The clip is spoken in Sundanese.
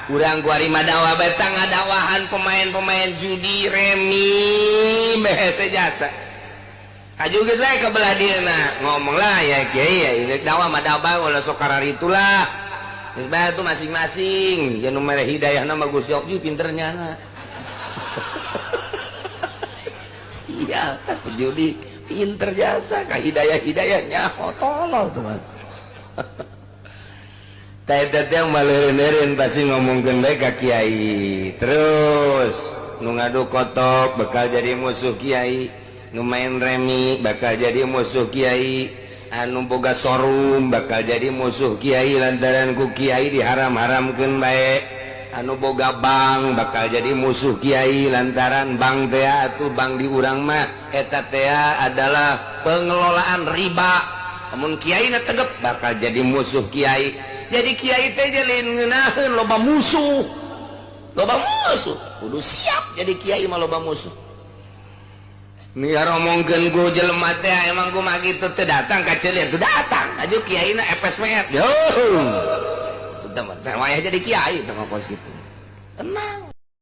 kurang gua dakwah betang dakwahan pemain-pemain judi remi bahasa jasa juga saya kebelah dia ngomong lah ya kiai ya ini dakwah mah dakwah kalau sokarar itulah itu masing-masing jangan nomor hidayah nama Gus Yokju pinternya nah. Siap judi pinter jasa kah hidayahnya tolol tuh yang malerin pasti ngomongin baik ke kiai terus nu ngadu kotok bakal jadi musuh kiai nu main remi bakal jadi musuh kiai anu boga sorum bakal jadi musuh kiai lantaran ku kiai diharam-haramkeun bae anu boga bank bakal jadi musuh kiai lantaran bank teh atuh bank di urang mah eta teh adalah pengelolaan riba namun kiai na tegep bakal jadi musuh kiai jadi kiai teh jalin ngeunaheun loba musuh kudu siap jadi kiai mah loba musuh nih ngomongkeun ku jelema teh emang ku mah kitu teh datang ka ceuleuh teu datang aju kiaina epes meet yo teu mah jadi kiai teh ngokos kitu tenang.